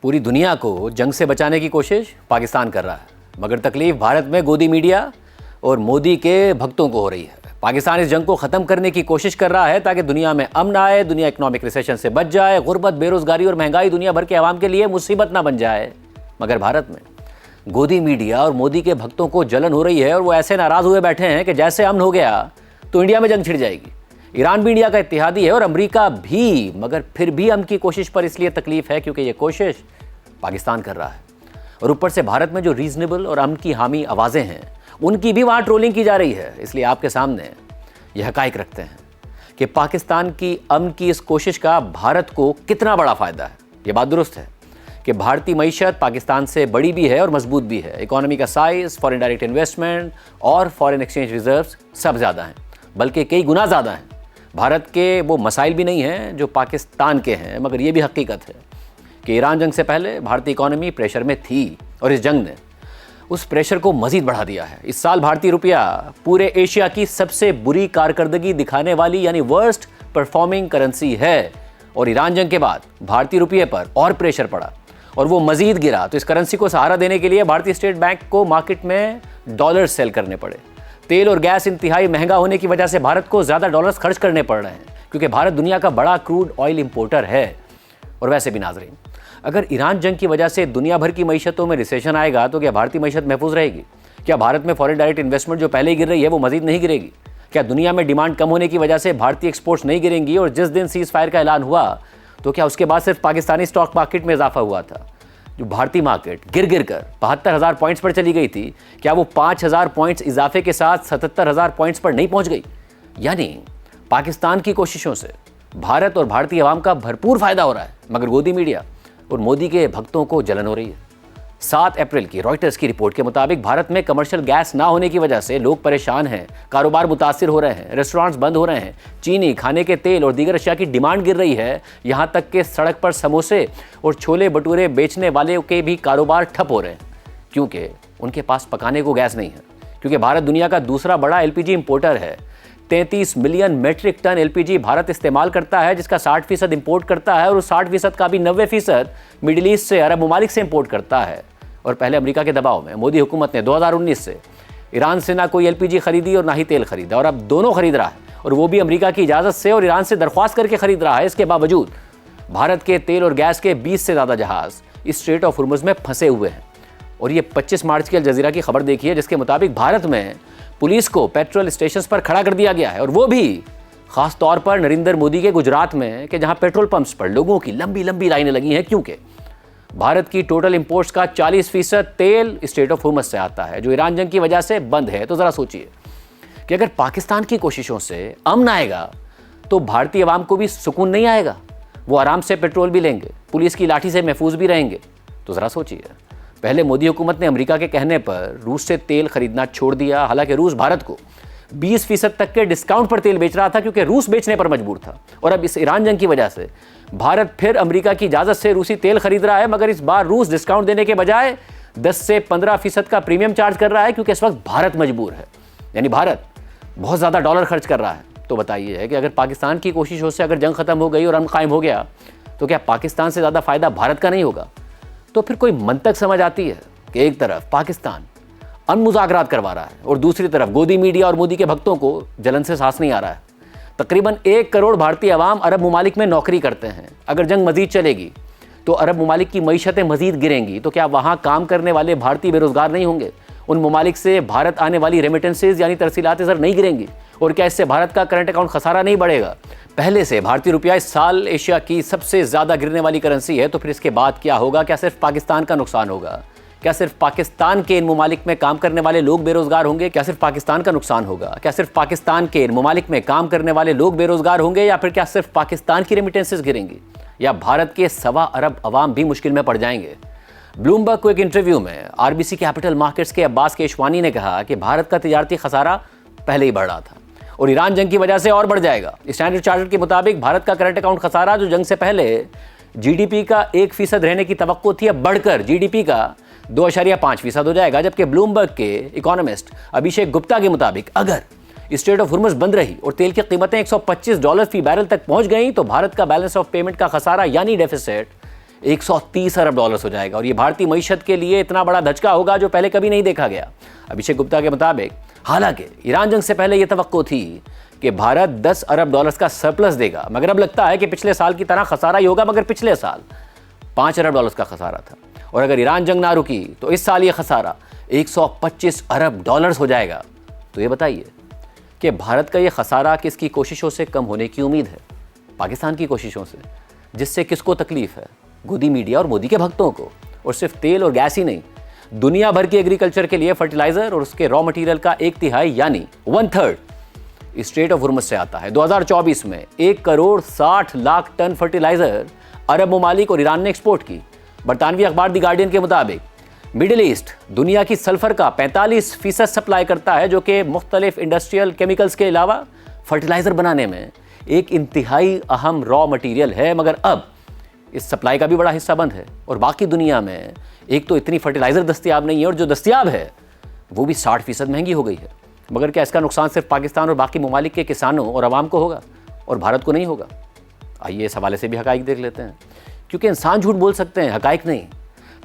पूरी दुनिया को जंग से बचाने की कोशिश पाकिस्तान कर रहा है, मगर तकलीफ भारत में गोदी मीडिया और मोदी के भक्तों को हो रही है। पाकिस्तान इस जंग को ख़त्म करने की कोशिश कर रहा है ताकि दुनिया में अमन आए, दुनिया इकोनॉमिक रिसेशन से बच जाए, गुर्बत, बेरोजगारी और महंगाई दुनिया भर के अवाम के लिए मुसीबत ना बन जाए। मगर भारत में गोदी मीडिया और मोदी के भक्तों को जलन हो रही है और वो ऐसे नाराज़ हुए बैठे हैं कि जैसे अमन हो गया तो इंडिया में जंग छिड़ जाएगी। ईरान भी इंडिया का इत्तेहादी है और अमेरिका भी, मगर फिर भी अमन की कोशिश पर इसलिए तकलीफ है क्योंकि ये कोशिश पाकिस्तान कर रहा है। और ऊपर से भारत में जो रीजनेबल और अमन की हामी आवाज़ें हैं उनकी भी वहाँ ट्रोलिंग की जा रही है। इसलिए आपके सामने यह हकाइक रखते हैं कि पाकिस्तान की अमन की इस कोशिश का भारत को कितना बड़ा फ़ायदा है। ये बात दुरुस्त है कि भारतीय मईशत पाकिस्तान से बड़ी भी है और मजबूत भी है। इकोनॉमी का साइज़, फॉरेन डायरेक्ट इन्वेस्टमेंट और फॉरेन एक्सचेंज रिजर्व्स सब ज़्यादा हैं, बल्कि कई गुना ज़्यादा हैं। भारत के वो मसाइल भी नहीं हैं जो पाकिस्तान के हैं, मगर ये भी हकीकत है कि ईरान जंग से पहले भारतीय इकोनॉमी प्रेशर में थी और इस जंग ने उस प्रेशर को मज़ीद बढ़ा दिया है। इस साल भारतीय रुपया पूरे एशिया की सबसे बुरी कारकर्दगी दिखाने वाली यानी वर्स्ट परफॉर्मिंग करेंसी है और ईरान जंग के बाद भारतीय रुपये पर और प्रेशर पड़ा और वो मज़ीद गिरा। तो इस करेंसी को सहारा देने के लिए भारतीय स्टेट बैंक को मार्केट में डॉलर्स सेल करने पड़े। तेल और गैस इंतहाई महंगा होने की वजह से भारत को ज़्यादा डॉलर्स खर्च करने पड़ रहे हैं क्योंकि भारत दुनिया का बड़ा क्रूड ऑयल इंपोर्टर है। और वैसे भी नाज़रीन, अगर ईरान जंग की वजह से दुनिया भर की मईशतों में रिसेशन आएगा तो क्या भारतीय मईशत महफूज रहेगी? क्या भारत में फॉरेन डायरेक्ट इन्वेस्टमेंट जो पहले ही गिर रही है वो मज़ीद नहीं गिरेगी? क्या दुनिया में डिमांड कम होने की वजह से भारतीय एक्सपोर्ट्स नहीं गिरेंगी? और जिस दिन सीज़ फायर का ऐलान हुआ तो क्या उसके बाद सिर्फ पाकिस्तानी स्टॉक मार्केट में इजाफा हुआ था? जो भारतीय मार्केट गिर गिर कर 72,000 पॉइंट्स पर चली गई थी, क्या वो 5,000 पॉइंट्स इजाफे के साथ 77,000 पॉइंट्स पर नहीं पहुंच गई? यानी पाकिस्तान की कोशिशों से भारत और भारतीय आवाम का भरपूर फायदा हो रहा है, मगर गोदी मीडिया और मोदी के भक्तों को जलन हो रही है। 7 अप्रैल की रॉयटर्स की रिपोर्ट के मुताबिक भारत में कमर्शियल गैस ना होने की वजह से लोग परेशान हैं, कारोबार मुतासिर हो रहे हैं, रेस्टोरेंट्स बंद हो रहे हैं, चीनी, खाने के तेल और दीगर अशिया की डिमांड गिर रही है। यहाँ तक कि सड़क पर समोसे और छोले भटूरे बेचने वाले के भी कारोबार ठप हो रहे हैं क्योंकि उनके पास पकाने को गैस नहीं है। क्योंकि भारत दुनिया का दूसरा बड़ा एलपीजी इंपोर्टर है। 33 million metric ton LPG Bharat इस्तेमाल करता है, जिसका 60% इंपोर्ट करता है और उस 60% का भी 90% मिडिल ईस्ट से, अरब ममालिक से इंपोर्ट करता है। और पहले अमेरिका के दबाव में मोदी हुकूमत ने 2019 से ईरान से ना कोई एलपीजी खरीदी और ना ही तेल खरीदा, और अब दोनों खरीद रहा है, और वो भी अमेरिका की इजाज़त से और ईरान से दरख्वास्त करके खरीद रहा है। इसके बावजूद भारत के तेल और गैस के 20 से ज़्यादा जहाज़ इस स्ट्रेट ऑफ हुर्मुज़ में फंसे हुए हैं। और ये 25 मार्च की अल जज़ीरा की खबर देखिए, जिसके मुताबिक भारत में पुलिस को पेट्रोल स्टेशन पर खड़ा कर दिया गया है, और वो भी ख़ास तौर पर नरेंद्र मोदी के गुजरात में, कि जहां पेट्रोल पंप्स पर लोगों की लंबी लंबी लाइनें लगी हैं क्योंकि भारत की टोटल इंपोर्ट्स का 40% तेल स्ट्रेट ऑफ हुर्मुज़ से आता है, जो ईरान जंग की वजह से बंद है। तो ज़रा सोचिए कि अगर पाकिस्तान की कोशिशों से अमन आएगा तो भारतीय आवाम को भी सुकून नहीं आएगा। वो आराम से पेट्रोल भी लेंगे, पुलिस की लाठी से महफूज भी रहेंगे। तो ज़रा सोचिए, पहले मोदी हुकूमत ने अमेरिका के कहने पर रूस से तेल खरीदना छोड़ दिया। हालांकि रूस भारत को 20% तक के डिस्काउंट पर तेल बेच रहा था क्योंकि रूस बेचने पर मजबूर था। और अब इस ईरान जंग की वजह से भारत फिर अमेरिका की इजाज़त से रूसी तेल खरीद रहा है, मगर इस बार रूस डिस्काउंट देने के बजाय 10 से 15% का प्रीमियम चार्ज कर रहा है क्योंकि इस वक्त भारत मजबूर है। यानी भारत बहुत ज़्यादा डॉलर खर्च कर रहा है। तो बताइए कि अगर पाकिस्तान की कोशिशों से अगर जंग ख़त्म हो गई और अमन कायम हो गया तो क्या पाकिस्तान से ज़्यादा फ़ायदा भारत का नहीं होगा? तो फिर कोई मंतक समझ आती है कि एक तरफ पाकिस्तान अमन मुज़ाकरात करवा रहा है और दूसरी तरफ गोदी मीडिया और मोदी के भक्तों को जलन से सांस नहीं आ रहा है। तकरीबन 1 करोड़ भारतीय अवाम अरब ममालिक में नौकरी करते हैं। अगर जंग मज़ीद चलेगी तो अरब ममालिक की मईशतें मज़ीद गिरेंगी। तो क्या वहाँ काम करने वाले भारतीय बेरोज़गार नहीं होंगे? उन ममालिक से भारत आने वाली रेमिटेंसेज यानी तरसीलात ज़र नहीं गिरेंगी? और क्या इससे भारत का करंट अकाउंट खसारा नहीं बढ़ेगा? पहले से भारतीय रुपया इस साल एशिया की सबसे ज़्यादा गिरने वाली करेंसी है, तो फिर इसके बाद क्या होगा? क्या सिर्फ पाकिस्तान का नुकसान होगा? क्या सिर्फ पाकिस्तान के इन ममालिक में काम करने वाले लोग बेरोजगार होंगे? क्या सिर्फ पाकिस्तान का नुकसान होगा? क्या सिर्फ पाकिस्तान के इन ममालिक में काम करने वाले लोग बेरोजगार होंगे, या फिर क्या सिर्फ पाकिस्तान की रेमिटेंसेज गिरेंगी, या भारत के 1.25 अरब अवाम भी मुश्किल में पड़ जाएंगे? ब्लूमबर्ग को एक इंटरव्यू में आरबीसी कैपिटल मार्केट्स के अब्बास केशवानी ने कहा कि भारत का तिजारती खसारा पहले ही बढ़ रहा था और ईरान जंग की वजह से और बढ़ जाएगा। स्टैंडर्ड चार्टर्ड के मुताबिक भारत का करंट अकाउंट खसारा, जो जंग से पहले जीडीपी का 1% रहने की तवक्को थी, अब बढ़कर जीडीपी का 2.5% हो जाएगा। जबकि ब्लूमबर्ग के इकोनॉमिस्ट अभिषेक गुप्ता के मुताबिक अगर स्ट्रेट ऑफ हुर्मुज़ बंद रही और तेल की कीमतें $125 फी बैरल तक पहुंच गई तो भारत का बैलेंस ऑफ पेमेंट का खसारा यानी डेफिसिट 130 अरब डॉलर्स हो जाएगा और ये भारतीय मईशत के लिए इतना बड़ा धचका होगा जो पहले कभी नहीं देखा गया। अभिषेक गुप्ता के मुताबिक हालांकि ईरान जंग से पहले यह तवक्को थी कि भारत 10 अरब डॉलर्स का सरप्लस देगा, मगर अब लगता है कि पिछले साल की तरह खसारा ही होगा। मगर पिछले साल 5 अरब डॉलर्स का खसारा था और अगर ईरान जंग ना रुकी तो इस साल ये खसारा 125 अरब डॉलर्स हो जाएगा। तो ये बताइए कि भारत का ये खसारा किसकी कोशिशों से कम होने की उम्मीद है? पाकिस्तान की कोशिशों से, जिससे किसको तकलीफ है? गोदी मीडिया और मोदी के भक्तों को। और सिर्फ तेल और गैस ही नहीं, दुनिया भर की एग्रीकल्चर के लिए फर्टिलाइजर और उसके रॉ मटेरियल का 1/3 यानी 1/3 स्ट्रेट ऑफ हुर्मुज़ से आता है। 2024 में 1 करोड़ 60 लाख टन फर्टिलाइजर अरब ममालिक और ईरान ने एक्सपोर्ट की। बरतानवी अखबार दी गार्डियन के मुताबिक मिडिल ईस्ट दुनिया की सल्फर का 45% सप्लाई करता है, जो कि मुख्तलिफ इंडस्ट्रियल केमिकल्स के अलावा फर्टिलाइजर बनाने में एक इंतहाई अहम रॉ मटेरियल है। मगर अब इस सप्लाई का भी बड़ा हिस्सा बंद है और बाकी दुनिया में एक तो इतनी फर्टिलाइजर दस्तयाब नहीं है और जो दस्तयाब है वो भी 60% महंगी हो गई है। मगर क्या इसका नुकसान सिर्फ पाकिस्तान और बाकी ममालिक के किसानों और आवाम को होगा और भारत को नहीं होगा? आइए इस हवाले से भी हकाइक देख लेते हैं, क्योंकि इंसान झूठ बोल सकते हैं, हकाइक नहीं।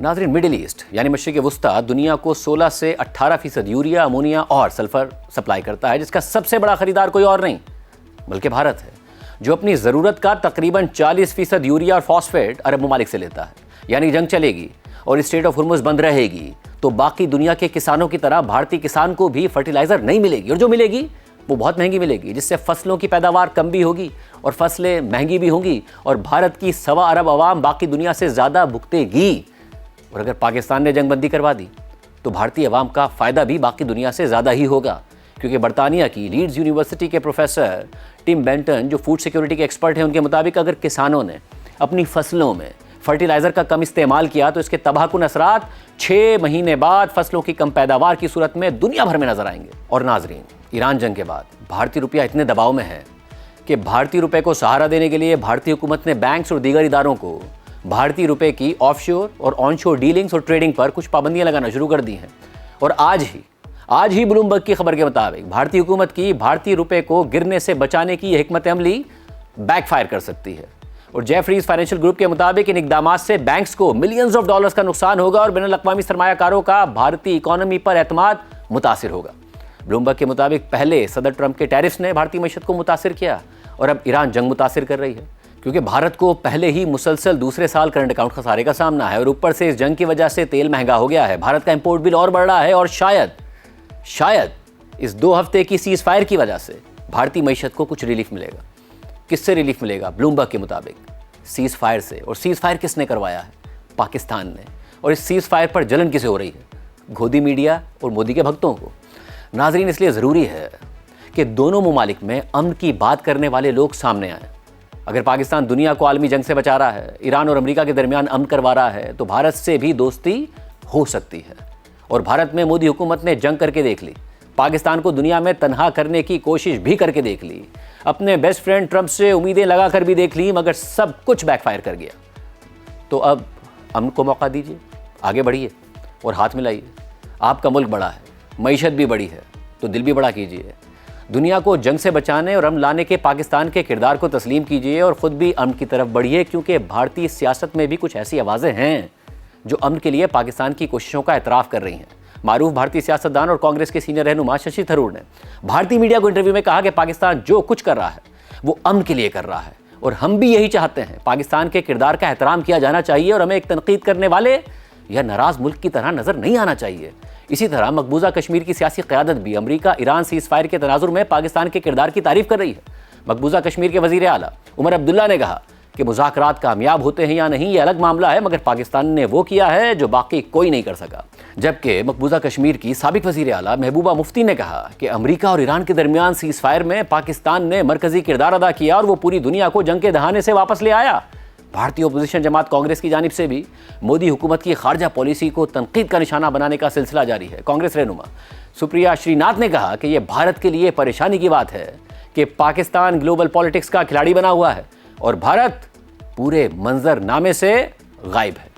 नाज़रीन, मिडिल ईस्ट यानी मशरिक़ वुस्ता दुनिया को 16 से 18% यूरिया, अमोनिया और सल्फर सप्लाई करता है, जिसका सबसे बड़ा खरीदार कोई और नहीं बल्कि भारत है, जो अपनी ज़रूरत का तकरीबन 40% यूरिया और फॉस्फेट अरब ममालिक से लेता है। यानी जंग चलेगी और स्ट्रेट ऑफ हुर्मुज़ बंद रहेगी तो बाकी दुनिया के किसानों की तरह भारतीय किसान को भी फर्टिलाइज़र नहीं मिलेगी, और जो मिलेगी वो बहुत महंगी मिलेगी, जिससे फसलों की पैदावार कम भी होगी और फसलें महंगी भी होंगी और भारत की 1.25 अरब आवाम बाकी दुनिया से ज़्यादा भुगतेगी। और अगर पाकिस्तान ने जंगबंदी करवा दी तो भारतीय अवाम का फ़ायदा भी बाकी दुनिया से ज़्यादा ही होगा, क्योंकि बरतानिया की लीड्स यूनिवर्सिटी के प्रोफेसर टिम बेंटन, जो फूड सिक्योरिटी के एक्सपर्ट हैं, उनके मुताबिक अगर किसानों ने अपनी फसलों में फर्टिलाइज़र का कम इस्तेमाल किया तो इसके तबाहकुन असरात 6 महीने बाद फसलों की कम पैदावार की सूरत में दुनिया भर में नजर आएंगे। और नाजरीन, ईरान जंग के बाद भारतीय रुपया इतने दबाव में है कि भारतीय रुपये को सहारा देने के लिए भारतीय हुकूमत ने बैंक्स और दीगर इदारों को भारतीय रुपये की ऑफशोर और ऑनशोर डीलिंग्स और ट्रेडिंग पर कुछ पाबंदियां लगाना शुरू कर दी हैं। और आज ही ब्लूमबर्ग की खबर के मुताबिक भारतीय हुकूमत की भारतीय रुपये को गिरने से बचाने की यह हिकमत अमली बैकफायर कर सकती है। और जेफरीज फाइनेंशियल ग्रुप के मुताबिक इन इकदामात से बैंक्स को मिलियंस ऑफ डॉलर्स का नुकसान होगा और बैनुल अक़वामी सरमायाकारों का भारतीय इकोनॉमी पर एतमाद मुतासिर होगा। ब्लूमबर्ग के मुताबिक पहले सदर ट्रंप के टैरिफ्स ने भारतीय मईशत को मुतासिर किया और अब ईरान जंग मुतासिर कर रही है, क्योंकि भारत को पहले ही मुसलसल दूसरे साल करंट अकाउंट खसारे का सामना है और ऊपर से इस जंग की वजह से तेल महंगा हो गया है, भारत का इंपोर्ट बिल और बढ़ रहा है और शायद इस 2 हफ्ते की सीज फायर की वजह से भारतीय मईशत को कुछ रिलीफ मिलेगा। किससे रिलीफ मिलेगा? ब्लूमबर्ग के मुताबिक सीज फायर से। और सीज फायर किसने करवाया है? पाकिस्तान ने। और इस सीज फायर पर जलन किसे हो रही है? गोदी मीडिया और मोदी के भक्तों को। नाजरीन, इसलिए ज़रूरी है कि दोनों ममालिक में अमन की बात करने वाले लोग सामने आए। अगर पाकिस्तान दुनिया को आलमी जंग से बचा रहा है, ईरान और अमेरिका के दरमियान अमन करवा रहा है, तो भारत से भी दोस्ती हो सकती है। और भारत में मोदी हुकूमत ने जंग करके देख ली, पाकिस्तान को दुनिया में तनहा करने की कोशिश भी करके देख ली, अपने बेस्ट फ्रेंड ट्रंप से उम्मीदें लगा कर भी देख ली, मगर सब कुछ बैकफायर कर गया। तो अब अमन को मौका दीजिए, आगे बढ़िए और हाथ मिलाइए। आपका मुल्क बड़ा है, मईशत भी बड़ी है, तो दिल भी बड़ा कीजिए। दुनिया को जंग से बचाने और अमन लाने के पाकिस्तान के किरदार को तस्लीम कीजिए और ख़ुद भी अमन की तरफ बढ़िए, क्योंकि भारतीय सियासत में भी कुछ ऐसी आवाज़ें हैं जो अमन के लिए पाकिस्तान की कोशिशों का एतराफ़ कर रही हैं। मारूफ भारतीय सियासतदान और कांग्रेस के सीनियर रहनुमा शशि थरूर ने भारतीय मीडिया को इंटरव्यू में कहा कि पाकिस्तान जो कुछ कर रहा है वो अमन के लिए कर रहा है और हम भी यही चाहते हैं। पाकिस्तान के किरदार का एहतराम किया जाना चाहिए और हमें एक तनकीद करने वाले या नाराज़ मुल्क की तरह नज़र नहीं आना चाहिए। इसी तरह मकबूजा कश्मीर की सियासी क़यादत भी अमरीका ईरान सीज़ फायर के तनाजुर में पाकिस्तान के किरदार की तारीफ़ कर रही है। मकबूजा कश्मीर के वज़ीर आला उमर अब्दुल्ला ने कहा कि मुज़ाकरात कामयाब होते हैं या नहीं ये अलग मामला है, मगर पाकिस्तान ने वो किया है जो बाकी कोई नहीं कर सका। जबकि मकबूजा कश्मीर की साबिक वज़ीर आला महबूबा मुफ्ती ने कहा कि अमेरिका और ईरान के दरमियान सीज़ फायर में पाकिस्तान ने मरकज़ी किरदार अदा किया और वो पूरी दुनिया को जंग के दहाने से वापस ले आया। भारतीय अपोजिशन जमात कांग्रेस की जानिब से भी मोदी हुकूमत की खारजा पॉलिसी को तनकीद का निशाना बनाने का सिलसिला जारी है। कांग्रेस रहनुमा सुप्रिया श्रीनाथ ने कहा कि यह भारत के लिए परेशानी की बात है कि पाकिस्तान ग्लोबल पॉलिटिक्स का खिलाड़ी बना हुआ है और भारत पूरे मंजरनामे से गायब है।